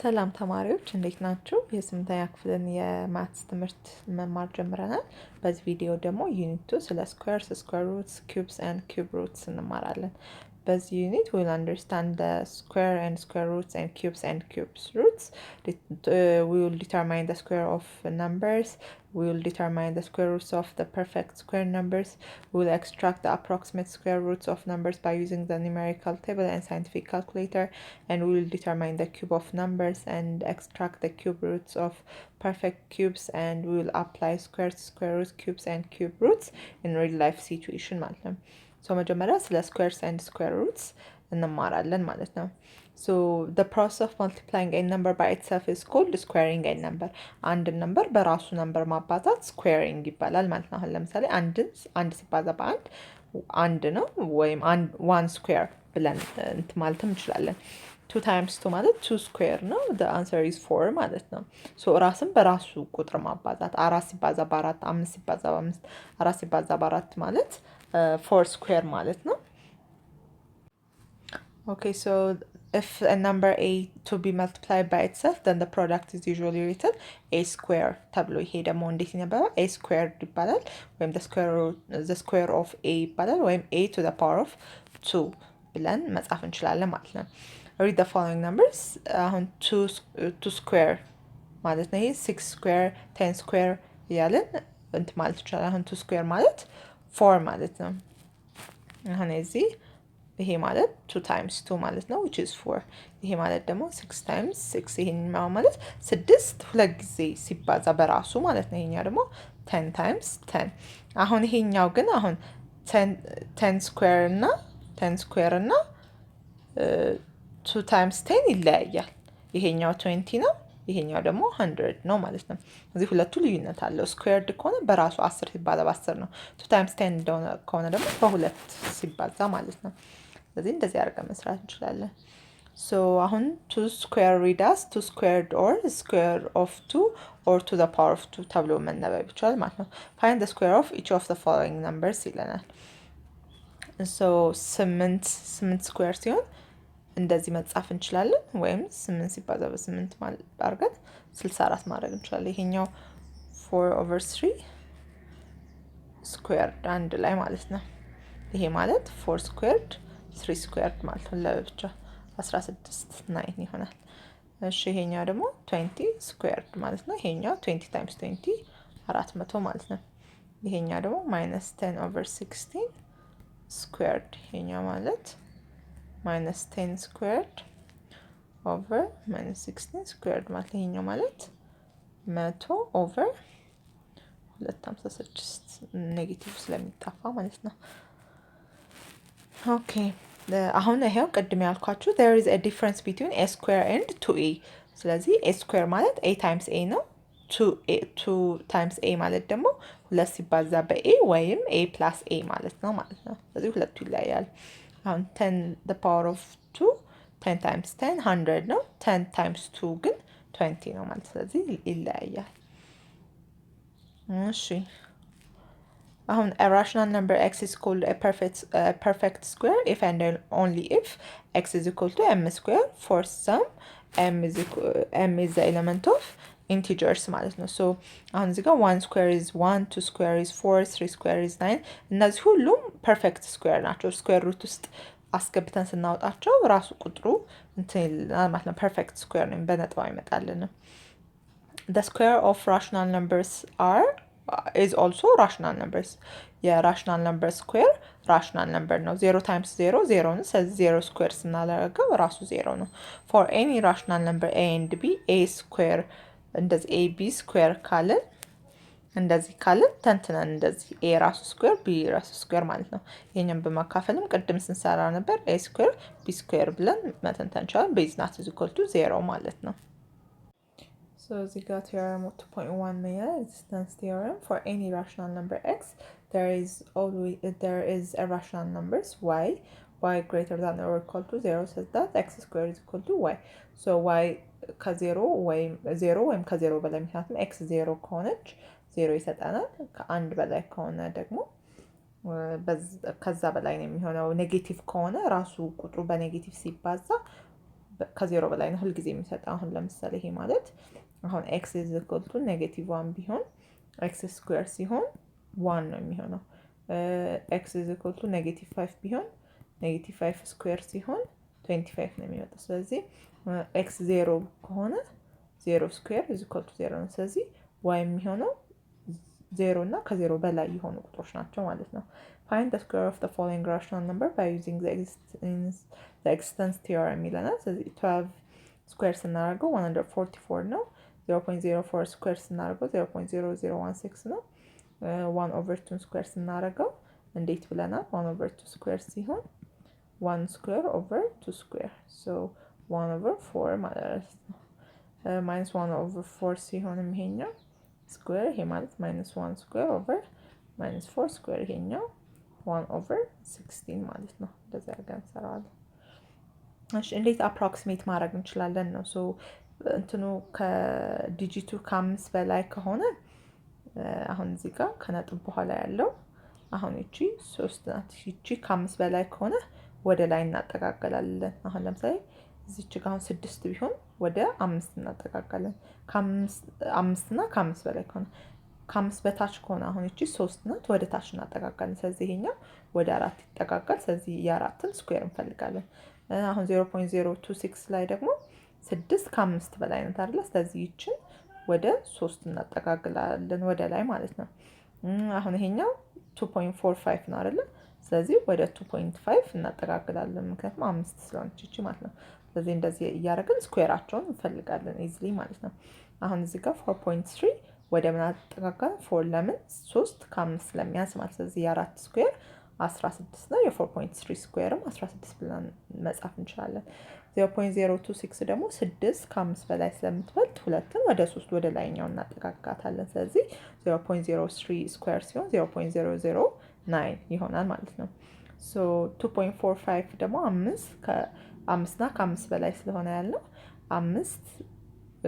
ሰላም ተማሪዎች እንዴት ናችሁ? የስምንተኛ ክፍልን የማትስ ትምህርት መማር ጀምረናል። በዚህ ቪዲዮ ደግሞ ዩኒት 2 ስለ ስኩዌርስ፣ ስኩዌር ሩትስ፣ ኪዩብስ ኤንድ ኪዩብ ሩትስ እንማራለን። በዚህ ዩኒት we'll understand the square and square roots and cubes roots. We will determine the square of numbers. We will determine the square roots of the perfect square numbers. We will extract the approximate square roots of numbers by using the numerical table and scientific calculator. And we will determine the cube of numbers and extract the cube roots of perfect cubes. And we will apply squares, square roots, cubes and cube roots in real life situation ማለት ነው። ሶ መጀመሪያ ስለ ስኩዌርስ ኤንድ ስኩዌር ሩትስ እንማራለን ማለት ነው። ሶ the process of multiplying a number by itself is called squaring a number. አንድን ነምበር በራሱ ነምበር ማባዛት ስኩዌሪንግ ይባላል ማለት ነው። አሁን ለምሳሌ አንድ ሲባዛ በአንድ አንድ ነው ወይም ዋን ስኩዌር ብለን እንትን ማለትም እንችላለን። 2 times 2 ማለት 2 ስኩዌር ነው። the answer is 4 ማለት ነው። ሶ ራስን በራሱ ቁጥር ማባዛት 4 ሲባዛ በ4 5 ሲባዛ በ5 4 ሲባዛ በ4 ማለት 4 ስኩዌር ማለት ነው። Okay, so if a number a to be multiplied by itself, then the product is usually written a square ተብሎ ይሄ ደግሞ እንዴት ይነበባል? a squared ይባላል ወይም the square of a ይባላል ወይም a to the power of 2 ብለን መጻፍ እንችላለን ማለት ነው። read the following numbers. አሁን 2 square ማለት ነው። ይሄ 6 square 10 square እያለን እንትን ማለት ይችላል። አሁን 2 square ማለት 4 ማለት ነው። አሁን እዚህ ይሄ ማለት 2 times 2 ማለት ነው which is 4። ይሄ ማለት ደግሞ 6 times 6 ይሄኛው ማለት 6 ሁለት ጊዜ ሲባዛ በራሱ ማለት ነው። ይሄኛው ደግሞ 10 times 10። አሁን ይሄኛው ግን አሁን 10 square እና 2 times 10 ይለያያል። ይሄኛው 20 ነው፣ ይሄኛው ደግሞ 100 ነው ማለት ነው። እዚህ ሁለቱ ልዩነት አለው። ስኩዌርድ ከሆነ በራሱ 10 ሲባዛ በ10 ነው። 2 times 10 እንደሆነ ከሆነ ደግሞ በሁለት ሲባዛ ማለት ነው። ስለዚህ እንደዚህ አድርገን መስራት እንችላለን። ሶ አሁን 2 square readers 2 squared or square of 2 or to the power of 2 ተብሎ መነበብ ይችላል ማለት ነው። find the square of each of the following numbers ይለናል። ሶ 8 ስኩዌር ሲሆን እንደዚህ መጻፍ እንችላለን ወይም 8 ሲባዛ በ8 ማለት አድርገን 64 ማድረግ እንችላለን። ይሄኛው 4/3 ስኩዌርድ አንድ ላይ ማለት ነው። ይሄ ማለት 4 ስኩዌርድ 3 ስኩዌርድ ማለት ነው። ለብቻ 16 9 ይሆናል። እሺ ይሄኛው ደግሞ 20 ስኩዌርድ ማለት ነው። ይሄኛው 20 times 20 400 ማለት ነው። ይሄኛው ደግሞ -10/16 ስኩዌርድ ይሄኛው ማለት -10 ስኩዌርድ ኦቨር -16 ስኩዌርድ ማለት ይሄኛው ማለት 100/256 ኔጌቲቭ ስለሚጣፋ ማለት ነው። ኦኬ አሁን ይሄው ቅድም ያልኳችሁ there is a difference between a square and 2a። ስለዚህ a square ማለት a times a ነው። 2 times a ማለት ደግሞ 2 ሲባዛ በa ወይም a plus a ማለት ነው ነው። ስለዚህ ሁለቱ ይለያያል። አሁን 10 the power of 2 10 times 10 100 ነው። 10 times 2 ግን 20 ነው ማለት ስለዚህ ይለያያል። እሺ አሁን a rational number x is called a perfect square if and only if x is equal to m square for some m is the element of integers ማለት ነው። ሶ አሁን እዚህ ጋር 1 square is 1 2 square is 4 3 square is 9 እነዚህ ሁሉም ፐርፌክት ስኩዌር ናቸው። ስኩዌር ሩት ውስጥ አስገብተን ስናወጣቸው ራሱ ቁጥሩ እንትን ማለት ነው ፐርፌክት ስኩዌር ነው በነጥብ አይመጣልንም። the square of rational numbers is also rational numbers። የራሽናል ነምበር ስኩዌር ራሽናል ነምበር ነው። 0 times 0 0 ነው። ስለዚህ 0 ስኩዌር ስናደርገው ራሱ 0 ነው። for any rational number a and b a square እንደዚህ a b ስኩዌር ካልን እንደዚህ ካልን ተንትነን እንደዚህ a ራሱ ስኩዌር b ራሱ ስኩዌር ማለት ነው። ይሄንን በማካፈልም ቅድም ስንሰራ ነበር a ስኩዌር b ስኩዌር ብለን መተንተን እንችላለን። b is not equal to 0 ማለት ነው። So we got theorem of 2.1 resistance theorem. For any rational number x, there is a rational numbers y greater than or equal to 0 says that x squared is equal to y. So y ከዜሮ ወይም ዜሮ ወይም ከዜሮ በላይ ምክንያቱም ኤክስ ዜሮ ከሆነች ዜሮ ይሰጠናል። ከአንድ በላይ ከሆነ ደግሞ ከዛ በላይ ነው የሚሆነው። ኔጌቲቭ ከሆነ ራሱ ቁጥሩ በኔጌቲቭ ሲባዛ ከዜሮ በላይ ነው ሁልጊዜ የሚሰጠው። አሁን ለምሳሌ ይሄ ማለት አሁን ኤክስ ኢዝ ኢኳል ቱ ኔጌቲቭ ዋን ቢሆን ኤክስ ስኩዌር ሲሆን ዋን ነው የሚሆነው። ኤክስ ኢዝ ኢኳል ቱ ኔጌቲቭ ፋይቭ ቢሆን ኔጌቲቭ ፋይቭ ስኩዌር ሲሆን 25 ነው የሚመጣው። ስለዚህ ኤክስ ዜሮ ከሆነ ዜሮ ስኩዌር ኢዝ ኢኳል ቱ ዜሮ ነው። ስለዚህ ዋይ የሚሆነው ዜሮ እና ከዜሮ በላይ የሆኑ ቁጥሮች ናቸው ማለት ነው። ፋይንድ ዘ ስኩዌር ኦፍ ዘ ፎሎዊንግ ራሽናል ነምበር ባይ ዩዚንግ ዘ ኤግዚስተንስ ቲዮረም ይለናል። ስለዚህ 12 ስኩዌር ስናደርገው 144 ነው። 0.04 ስኩዌር ስናደርገው 0.0016 ነው። 1 ኦቨር 2 ስኩዌር ስናደርገው እንዴት ብለናል? 1 ኦቨር 2 ስኩዌር ሲሆን 1 ስኩዌር ኦቨር 2 ስኩዌር ሶ 1 ኦቨር 4 ማለት ነው። ማይነስ 1 ኦቨር 4 ሲሆንም ይሄኛው ስኩዌር ይሄ ማለት ማይነስ 1 ስኩዌር ኦቨር ማይነስ 4 ስኩዌር ይሄኛው 1 ኦቨር 16 ማለት ነው። እንደዚህ አድርገን እንሰራዋለን። እሺ እንዴት አፕሮክሲሜት ማድረግ እንችላለን ነው። ሶ እንትኑ ከዲጂቱ ከአምስት በላይ ከሆነ አሁን እዚህ ጋር ከነጥብ በኋላ ያለው አሁን እቺ 3 ናት። እቺ ከአምስት በላይ ከሆነ ወደ ላይ እናጠጋገላለን። አሁን ለምሳሌ እዚች ጋር አሁን 6 ቢሆን ወደ 5 እናጠጋጋለን። ከአምስት እና ከአምስት በላይ ከሆነ ከአምስት በታች ከሆነ አሁን እቺ 3 ናት ወደ ታች እናጠጋጋለን። ስለዚህ ይሄኛው ወደ 4 ይጠጋጋል። ስለዚህ የአራትን ስኩዌር እንፈልጋለን። አሁን 0.026 ላይ ደግሞ 6 ከአምስት በላይ ናት አይደል? ስለዚህ ይችን ወደ 3 እናጠጋግላለን ወደ ላይ ማለት ነው። አሁን ይሄኛው 2.45 ነው አይደል? ስለዚህ ወደ 2.5 እናጠጋግላለን ምክንያቱም 5 ስለሆነች እቺ ማለት ነው። ስለዚህ እንደዚህ እያደረግን ስኩዌራቸውን እንፈልጋለን ኢዝሊ ማለት ነው። አሁን እዚህ ጋር 4.3 ወደ ምን አጠጋጋለን? 4 ለምን 3 ከ5 ስለሚያንስ ማለት ስለዚህ የአራት ስኩዌር 16 ነው። የ4.3 ስኩዌርም 16 ብለን መጻፍ እንችላለን። 0.026 ደግሞ 6 ከ5 በላይ ስለምትበልጥ ሁለትን ወደ 3 ወደ ላይኛው እናጠጋጋታለን። ስለዚህ 0.03 ስኩዌር ሲሆን 0.009 ይሆናል ማለት ነው። ሶ 2.45 ደግሞ አምስትና ከአምስት በላይ ስለሆነ ያለው አምስት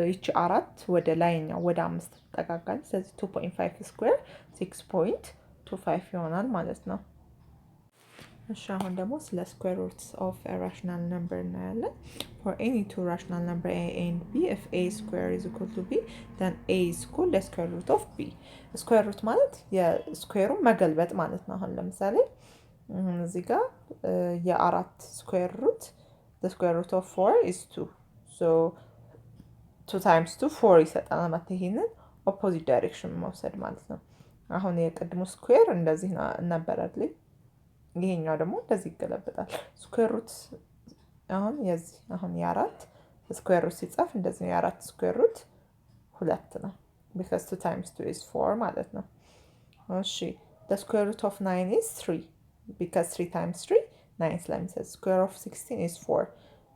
ይቺ አራት ወደ ላይኛው ወደ አምስት ትጠጋጋለች። ስለዚህ 2.5 ስኩዌር 6.25 ይሆናል ማለት ነው። እሺ አሁን ደግሞ ስለ ስኩዌር ሩትስ ኦፍ ራሽናል ነምበር እናያለን። ፎር ኤኒ ቱ ራሽናል ነምበር ኤ ኤንድ ቢ ኢፍ ኤ ስኩዌር ኢዝ ኢኳል ቱ ቢ ዘን ኤ ኢዝ ኢኳል ቱ ስኩዌር ሩት ኦፍ ቢ። ስኩዌር ሩት ማለት የስኩዌሩን መገልበጥ ማለት ነው። አሁን ለምሳሌ እዚህ ጋር የአራት ስኩዌር ሩት the square root of 4 is 2 so 2 times 2 4 ይሰጠናል ማለት ይሄንን ኦፖዚት ዳይሬክሽን መውሰድ ማለት ነው። አሁን የቅድሙ ስኩዌር እንደዚህ ነበር አይደል? ይሄኛው ደግሞ እንደዚህ ይገለበጣል። ስኩዌር ሩት አሁን የአራት ስኩዌር ሩት ሲጻፍ እንደዚህ ነው። የአራት ስኩዌር ሩት 2 ነው because 2 times 2 is 4 ማለት ነው። እሺ the square root of 9 is 3 because 3 times 3 9 ስለሚሰጥ square of 16 is 4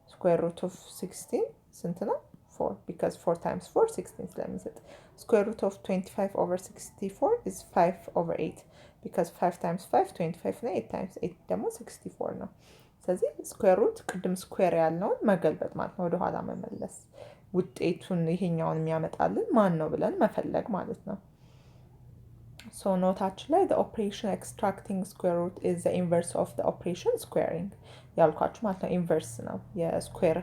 square root of 16 ስንት ነው? 4 because 4 times 4 16 ስለሚሰጥ square root of 25 over 64 is 5 over 8 because 5 times 5 25 ነው። 8 times 8 ደግሞ 64 ነው። ስለዚህ ስኩዌር ሩት ቅድም ስኩዌር ያልነውን መገልበጥ ማለት ነው፣ ወደኋላ መመለስ ውጤቱን ይሄኛውን የሚያመጣልን ማን ነው ብለን መፈለግ ማለት ነው። ሶ ኖታችን ላይ the operation extracting square root is the inverse of the operation squaring ያልኳችሁ ማለት ነው። ኢንቨርስ ነው የስኩዌር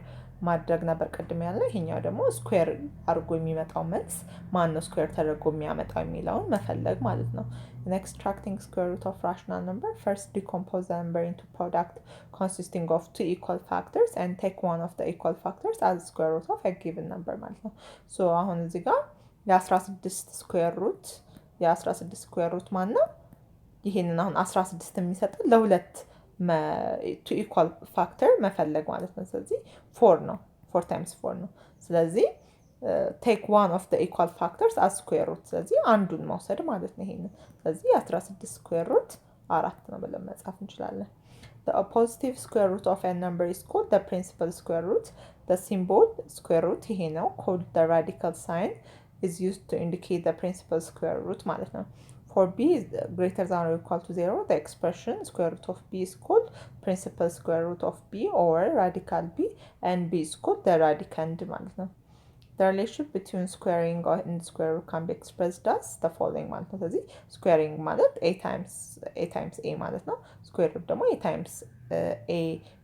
ማድረግ ነበር ቅድም ያለ። ይሄኛው ደግሞ ስኩዌር አድርጎ የሚመጣው መልስ ማን ነው ስኩዌር ተደርጎ የሚያመጣው የሚለውን መፈለግ ማለት ነው። in extracting square root of rational number first decompose the number into product consisting of two equal factors and take one of the equal factors as square root of a given number ማለት ነው። ሶ አሁን እዚህ ጋር የ16 ስኩዌር ሩት የ16 ስኩዌር ሩት ማን ነው? ይሄንን አሁን 16 የሚሰጠን ለሁለት ቱ ኢኳል ፋክተር መፈለግ ማለት ነው። ስለዚህ 4 ነው፣ 4 ታይምስ 4 ነው። ስለዚህ ቴክ ዋን ኦፍ ዘ ኢኳል ፋክተርስ አስ ስኩዌር ሩት፣ ስለዚህ አንዱን መውሰድ ማለት ነው ይሄንን። ስለዚህ 16 ስኩዌር ሩት 4 ነው ብለን መጻፍ እንችላለን። the positive square root of a number is called the principal square root. the symbol square root ይሄ ነው called the radical sign is used to indicate the principal square root ማለት ነው። for b is greater than or equal to 0 the expression square root of b is called principal square root of b or radical b and b is called the radicand ማለት ነው። the relationship between squaring and square root can be expressed as the following ማለት ነው። ስለዚህ squaring ማለት a times a ማለት ነው። square root ደግሞ a times a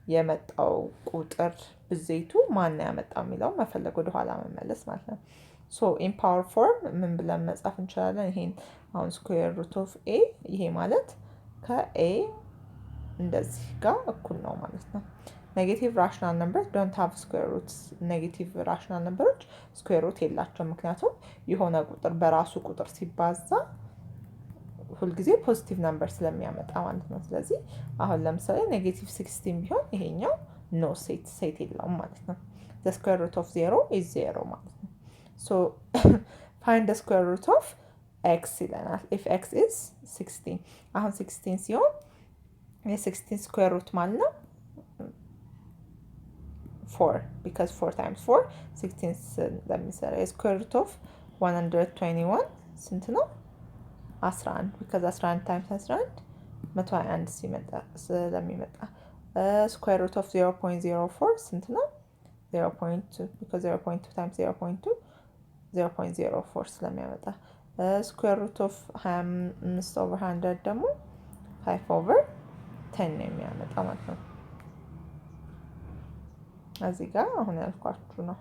የመጣው ቁጥር ብዜቱ ማን ያመጣው የሚለው መፈለግ ወደ ኋላ መመለስ ማለት ነው። ሶ ኢን ፓወር ፎርም ምን ብለን መጻፍ እንችላለን? ይሄን አሁን ስኩዌር ሩት ኦፍ ኤ ይሄ ማለት ከኤ እንደዚህ ጋር እኩል ነው ማለት ነው። ኔጌቲቭ ራሽናል ነምበር ዶንት ሃቭ ስኩዌር ሩትስ። ኔጌቲቭ ራሽናል ነምበሮች ስኩዌር ሩት የላቸው፣ ምክንያቱም የሆነ ቁጥር በራሱ ቁጥር ሲባዛ ሁልጊዜ ፖዚቲቭ ነምበር ስለሚያመጣ ማለት ነው። ስለዚህ አሁን ለምሳሌ ኔጌቲቭ 16 ቢሆን ይሄኛው ኖ ሴት የለውም ማለት ነው። ዘ ስኩዌር ሩት ኦፍ ዜሮ ኢዝ ዜሮ ማለት ነው። ሶ ፋይንድ ዘ ስኩዌር ሩት ኦፍ ኤክስ ይለናል። ኢፍ ኤክስ ኢዝ 16 አሁን 16 ሲሆን የ16 ስኩዌር ሩት ማለት ነው 4 because 4 times 4 16 ስለሚሰራ የስኩዌር ሩት ኦፍ 121 ስንት ነው? 11 because 11 times 11 121 ሲመጣ ስለሚመጣ ስኩዌር ሩት ኦፍ 0.04 ስንት ነው? 0.2 because 0.2 times 0.2 0.04 ስለሚያመጣ ስኩዌር ሩት ኦፍ 25 ኦቨር 100 ደግሞ 5 ኦቨር 10 ነው የሚያመጣ ማለት ነው። እዚህ ጋር አሁን ያልኳችሁ ነው።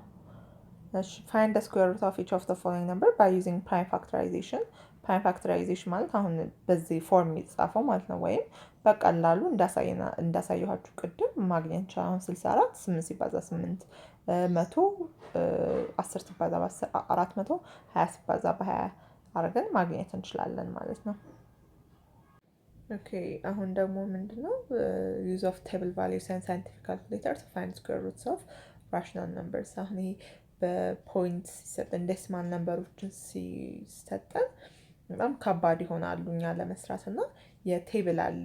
እሺ ፋይንድ ዘ ስኩዌር ሩት ኦፍ ኢች ኦፍ ዘ ፎሎዊንግ ነምበር ባይ ዩዚንግ ፕራይም ፋክተራይዜሽን። ፕራይም ፋክተራይዜሽን ማለት አሁን በዚህ ፎርም የሚጻፈው ማለት ነው። ወይም በቀላሉ እንዳሳየኋችሁ ቅድም ማግኘት እንችላለን። አሁን 64 8 ሲባዛ 8 100 10 ሲባዛ 400 20 ሲባዛ በ20 አድርገን ማግኘት እንችላለን ማለት ነው። ኦኬ አሁን ደግሞ ምንድነው ዩዝ ኦፍ ቴብል ቫሊዩስ ኤንድ ሳይንቲፊክ ካልኩሌተር ቱ ፋይንድ ስኩዌር ሩትስ ኦፍ ራሽናል ነምበርስ። አሁን ይሄ በፖይንት ሲሰጠን ዴሲማል ነምበሮችን ሲሰጠን በጣም ከባድ ይሆናሉ እኛ ለመስራት እና የቴብል አለ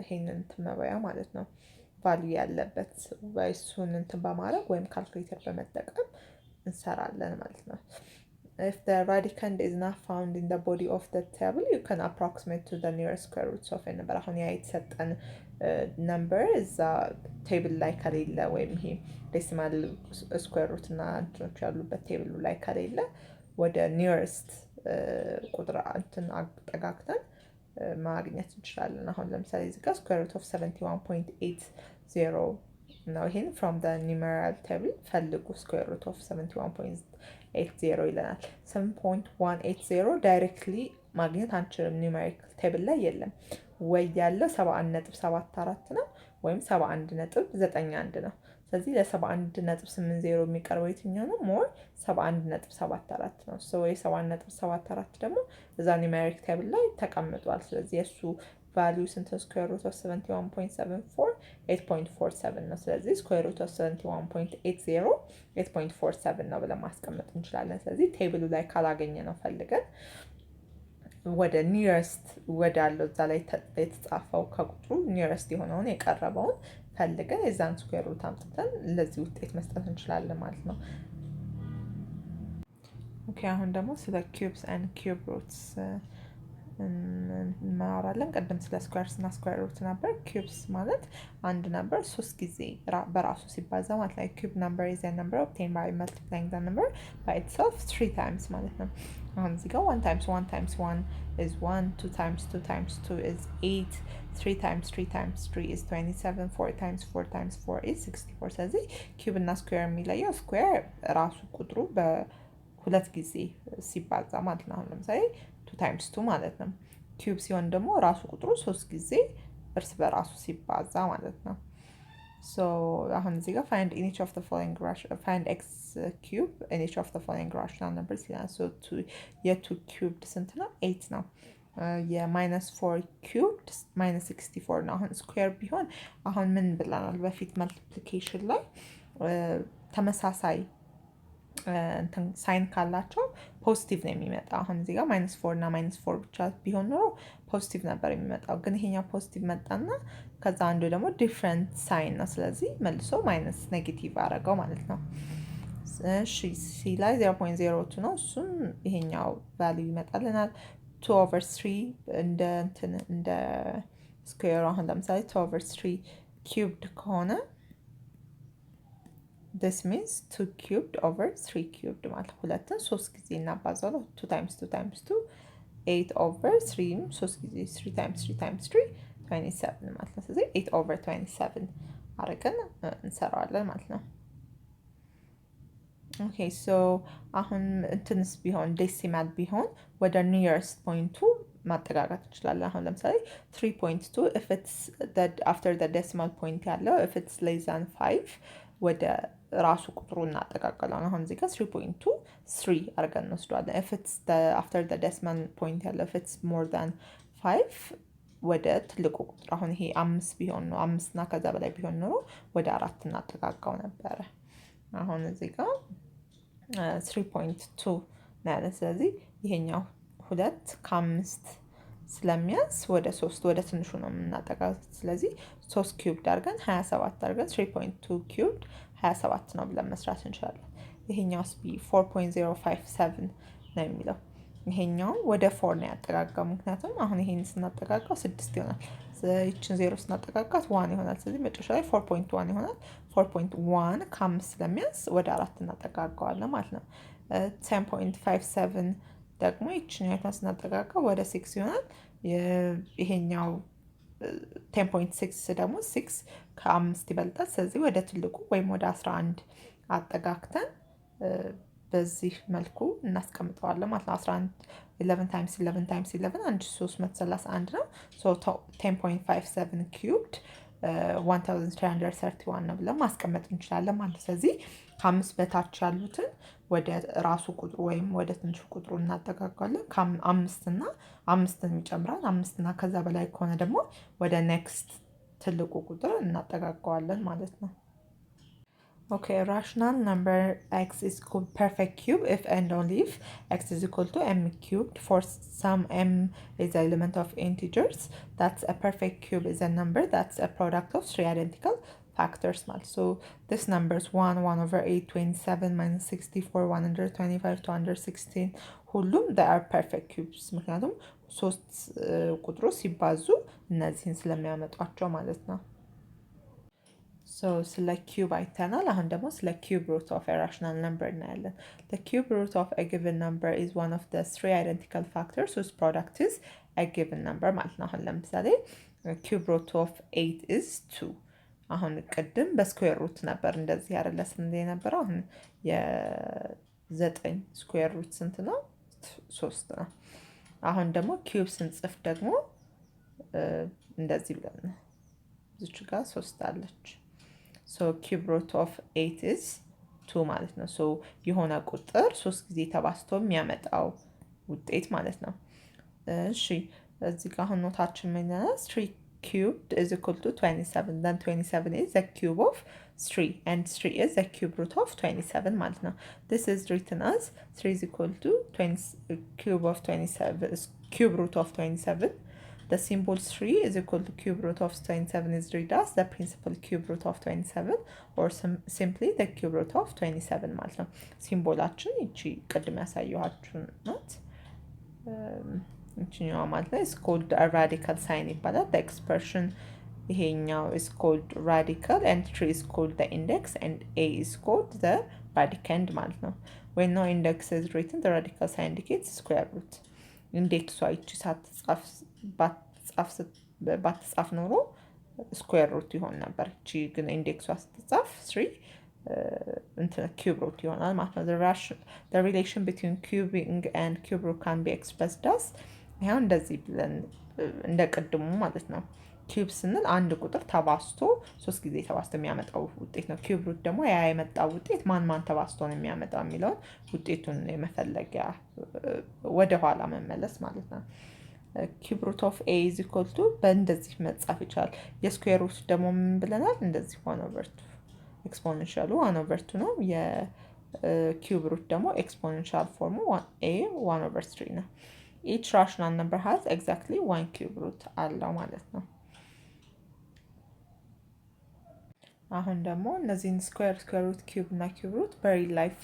ይሄንን መበያ ማለት ነው ቫልዩ ያለበት ወይ እሱን እንትን በማድረግ ወይም ካልኩሌተር በመጠቀም እንሰራለን ማለት ነው። If the radicand is not found in the body of the table, you can approximate to the nearest square roots of a number. አሁን ያ የተሰጠን ነምበር እዛ ቴብል ላይ ከሌለ ወይም ይሄ ዴሲማል ስኩዌር ሩት እና እንትኖች ያሉበት ቴብሉ ላይ ከሌለ ወደ ኒየርስት ቁጥር እንትን አጠጋግተን ማግኘት እንችላለን። አሁን ለምሳሌ እዚህ ጋር ስኩዌር ሩት ኦፍ 71.80 ነው። ይሄን from the numeral table ፈልጉ ስኩዌር ሩት ኦፍ 71.80 ይለናል። 7.180 ዳይሬክትሊ ማግኘት አንችልም፣ ኒውሜሪካል ቴብል ላይ የለም። ወይ ያለው 71.74 ነው ወይም 71.91 ነው። ስለዚህ ለ71.80 የሚቀርበው የትኛው ነው? ሞር 71.74 ነው። ሶ የ71.74 ደግሞ እዛ ኒውሜሪክ ቴብል ላይ ተቀምጧል። ስለዚህ የሱ ቫልዩ ስንት ነው? ስኩዌር ሩት ኦፍ 71.74 8.47 ነው። ስለዚህ ስኩዌር ሩት ኦፍ 71.80 8.47 ነው ብለን ማስቀመጥ እንችላለን። ስለዚህ ቴብሉ ላይ ካላገኘ ነው ፈልገን ወደ ኒየርስት ወዳለው እዛ ላይ የተጻፈው ከቁጥሩ ኒየርስት የሆነውን የቀረበውን ፈልገን የዛን ስኩዌር ሩት አምጥተን ለዚህ ውጤት መስጠት እንችላለን ማለት ነው። ኦኬ አሁን ደግሞ ስለ ኪዩብስ ኤንድ ኪዩብ ሩትስ እናወራለን። ቀደም ስለ ስኩዌርስ እና ስኩዌር ሩት ነበር። ኪዩብስ ማለት አንድ ነምበር 3 ጊዜ በራሱ ሲባዛ ማለት ነው። ኪዩብ ነምበር ኢዝ ኤ ነምበር ኦብቴንድ ባይ መልቲፕላይንግ ዘ ነምበር ባይ ኢትሰልፍ 3 ታይምስ ማለት ነው። አሁን እዚህ ጋር 1 times 1 times 1 is 1 2 times 2 times 2 is 8 3 times 3 times 3 is 27 4 times 4 times 4 is 64 ስለዚህ ኪዩብ እና ስኩዌር የሚለየው ስኩዌር ራሱ ቁጥሩ በሁለት ጊዜ ሲባዛ ማለት ነው። አሁን ለምሳሌ 2 times 2 ማለት ነው። ኪዩብ ሲሆን ደግሞ ራሱ ቁጥሩ 3 ጊዜ እርስ በራሱ ሲባዛ ማለት ነው። ሶ አሁን እዚህ ጋር find each of the following find x cube in each of the following rational numbers ይላል። ሶ የ2 ኪዩብድ ስንት ነው? 8 ነው። የ-4 ኪዩብድ -64 ነው። አሁን ስኩዌር ቢሆን አሁን ምን ብለናል በፊት መልቲፕሊኬሽን ላይ ተመሳሳይ እንትን ሳይን ካላቸው ፖዚቲቭ ነው የሚመጣው። አሁን እዚህ ጋር -4 እና -4 ብቻ ቢሆን ኖሮ ፖዚቲቭ ነበር የሚመጣው። ግን ይሄኛው ፖዚቲቭ መጣና ከዛ አንዱ ደግሞ ዲፍረንት ሳይን ነው። ስለዚህ መልሶ ማይነስ ኔጌቲቭ አደረገው ማለት ነው። እሺ ሲ ላይ 0.02 ነው። እሱም ይሄኛው ቫልዩ ይመጣልናል። 2/3 እንደ ስኩዌር አሁን ለምሳሌ 2/3 ኪዩብድ ከሆነ this means 2 cubed over 3 cubed ማለት ሁለትን 3 ጊዜ እናባዛለን 2 times 2 times 2 8 over 3 3 ጊዜ 3 times 3 times 3 27 ማለት ነው። ስለዚህ 8 over 27 አድርገን እንሰራዋለን ማለት ነው። ኦኬ ሶ አሁን እንትንስ ቢሆን ዴሲማል ቢሆን ወደ ኒየርስት ፖይንቱ ማጠጋጋት እንችላለን። አሁን ለምሳሌ 3.2 if it's that after the decimal point ያለው if it's less than 5 ወደ ራሱ ቁጥሩ እናጠጋጋለን። አሁን እዚህ ጋር 3.2 3 አድርገን እንወስደዋለን። if it's the after the decimal point ያለው if it's more than 5 ወደ ትልቁ ቁጥር አሁን ይሄ 5 ቢሆን ነው 5 እና ከዛ በላይ ቢሆን ኖሮ ወደ 4 እናጠጋጋው ነበረ። አሁን እዚህ ጋር 3.2 ነው ያለ። ስለዚህ ይሄኛው 2 ከ5 ስለሚያንስ ወደ 3 ወደ ትንሹ ነው የምናጠጋው። ስለዚህ 3 ኪዩብድ አድርገን 27 አድርገን 3.2 ኪዩብድ 27 ነው ብለን መስራት እንችላለን። ይሄኛውስ 4.057 ነው የሚለው። ይሄኛውን ወደ 4 ነው ያጠጋጋው። ምክንያቱም አሁን ይሄን ስናጠጋጋው 6 ይሆናል። ይችን 0 ስናጠጋጋት 1 ይሆናል። ስለዚህ መጨረሻ ላይ 4.1 ይሆናል። 4.1 ከ5 ስለሚያንስ ወደ 4 እናጠጋጋዋለን ማለት ነው። 10.57 ደግሞ ይችኛው ስናጠጋጋው ወደ 6 ይሆናል። ይሄኛው 10.6 ደግሞ 6 ከ5 ይበልጣል። ስለዚህ ወደ ትልቁ ወይም ወደ 11 አጠጋግተን በዚህ መልኩ እናስቀምጠዋለን ማለት ነው። 11 times 11 times 11 1331 ነው። 10.57 ኪዩብድ 1331 ነው ብለን ማስቀመጥ እንችላለን ማለት ነው። ስለዚህ ከ5 በታች ያሉትን ወደ ራሱ ቁጥሩ ወይም ወደ ትንሹ ቁጥሩ እናጠጋጋለን። ከ5 እና 5ን ይጨምራል። 5 እና ከዛ በላይ ከሆነ ደግሞ ወደ ኔክስት ትልቁ ቁጥር እናጠጋጋዋለን ማለት ነው። Okay, a rational number x is called perfect cube if and only if x is equal to m cubed. For some m is the element of integers. That's a perfect cube is a number that's a product of 3 identical factors. So this number is 1 over 8, 27, minus 64, 125, 216. ሁሉም they are perfect cubes. ምክንያቱም 3 ቁጥሮች ሲባዙ እነዚህን ስለሚያመጧቸው ማለት ነው። So ስለ cube አይተናል። አሁን ደግሞ ስለ cube root of a rational number እናያለን። The cube root of a given number is one of the 3 identical factors whose product is a given number ማለት ነው። አሁን ለምሳሌ cube root of 8 is 2። አሁን ቅድም በስኩዌር ሩት ነበር እንደዚህ ያደለ ስንት የነበረው። አሁን የ9 ስኩዌር ሩት ስንት ነው? 3 ነው። አሁን ደግሞ ኪዩብ ስንጽፍ ደግሞ እንደዚህ ብለን ነው። እዚች ጋር 3 አለች። So cube root of 8 is 2 ማለት ነው። So የሆነ ቁጥር 3 ጊዜ ተባዝቶ የሚያመጣው ውጤት ማለት ነው። እሺ እዚህ ጋር አሁን ኖታችን ምን ይላል? 3 cubed is equal to 27. Then 27 is the cube of 3 and 3 is the cube root of 27 ማለት ነው። This is written as 3 is equal to 20 cube of 27 is cube root of 27. The symbol 3 is equal to cube root of 27 is read as the principal cube root of 27 or simply the cube root of 27 ማለት ነው። ሲምቦላችን ይቺ ቅድም ያሳየኋችሁ ናት። ይቺኛዋ ማለት ነው is called a radical sign ይባላል። The expression ይሄኛው is called radical and 3 is called the index and a is called the radicand ማለት ነው። When no index is written, the radical sign indicates square root. ኢንዴክሷ ይቺ ሳትጻፍ ባትጻፍ ኖሮ ስኩዌር ሩት ይሆን ነበር። እቺ ግን ኢንዴክሷ ስትጻፍ 3 እንትን ኪዩብ ሩት ይሆናል ማለት ነው። the relation between cubing and cube root can be expressed as ይሄው እንደዚህ ብለን እንደ ቅድሙ ማለት ነው። ኪዩብ ስንል አንድ ቁጥር ተባዝቶ 3 ጊዜ ተባዝቶ የሚያመጣው ውጤት ነው። ኪዩብ ሩት ደግሞ ያ የመጣው ውጤት ማን ተባዝቶ ነው የሚያመጣው የሚለውን ውጤቱን የመፈለጊያ ወደ ኋላ መመለስ ማለት ነው። ኪዩብ ሩት ኦፍ ኤ ኢዝ ኢኳል ቱ በእንደዚህ መጻፍ ይቻላል። የስኩዌር ሩት ደግሞ ምን ብለናል? እንደዚህ 1 ኦቨር 2 ኤክስፖኔንሻሉ 1 ኦቨር 2 ነው። የኪዩብ ሩት ደግሞ ኤክስፖኔንሻል ፎርሙ ኤ 1 ኦቨር 3 ነው። ኢች ራሽናል ነምበር ሃዝ ኤግዛክትሊ 1 ኪዩብ ሩት አለው ማለት ነው። አሁን ደግሞ እነዚህን ስኩዌር ሩት ኪዩብ እና ኪዩብ ሩት በሪል ላይፍ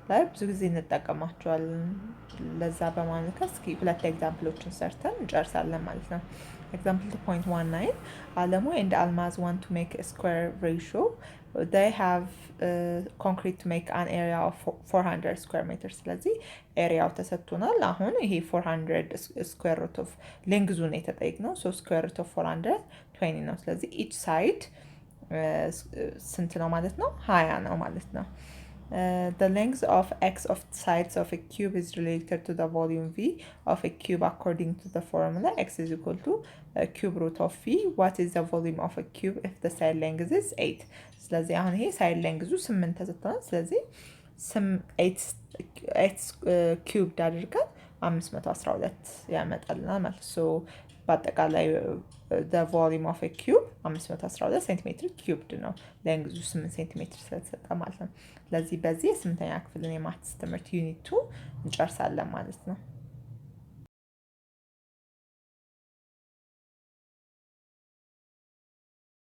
ላይ ብዙ ጊዜ እንጠቀማቸዋለን። ለዛ በማመልከት እስኪ ሁለት ኤግዛምፕሎችን ሰርተን እንጨርሳለን ማለት ነው። ኤግዛምፕል 2.19 አለሙ ኤንድ አልማዝ ዋንት ቱ ሜክ ስኩዌር ሬሽዮ they have concrete to make an area of 400 square meters። ስለዚህ ኤሪያው ተሰጥቶናል። አሁን ይሄ 400 ስኩዌር ሩት ኦፍ ሌንግዙን የተጠየቅነው ሶ ስኩዌር ሩት ኦፍ 420 ነው። ስለዚህ ኢች ሳይድ ስንት ነው ማለት ነው? 20 ነው ማለት ነው። The length of x of sides of a cube is related to the volume v of a cube according to the formula x is equal to cube root of v. What is the volume of a cube if the side length is 8? ስለዚህ አሁን ይሄ ሳይድ ሌንግዙ 8 ተሰጥቷል። ስለዚህ 8 ኪዩብድ አድርገን 512 ያመጣልናል ማለት ሶ በአጠቃላይ the volume of a cube 512 ሴንቲሜትር ኪዩብድ ነው። ሌንግዙ 8 ሴንቲሜትር ስለተሰጠ ማለት ነው። ስለዚህ በዚህ የስምንተኛ ክፍልን የማትስ ትምህርት ዩኒት 2 እንጨርሳለን ማለት ነው።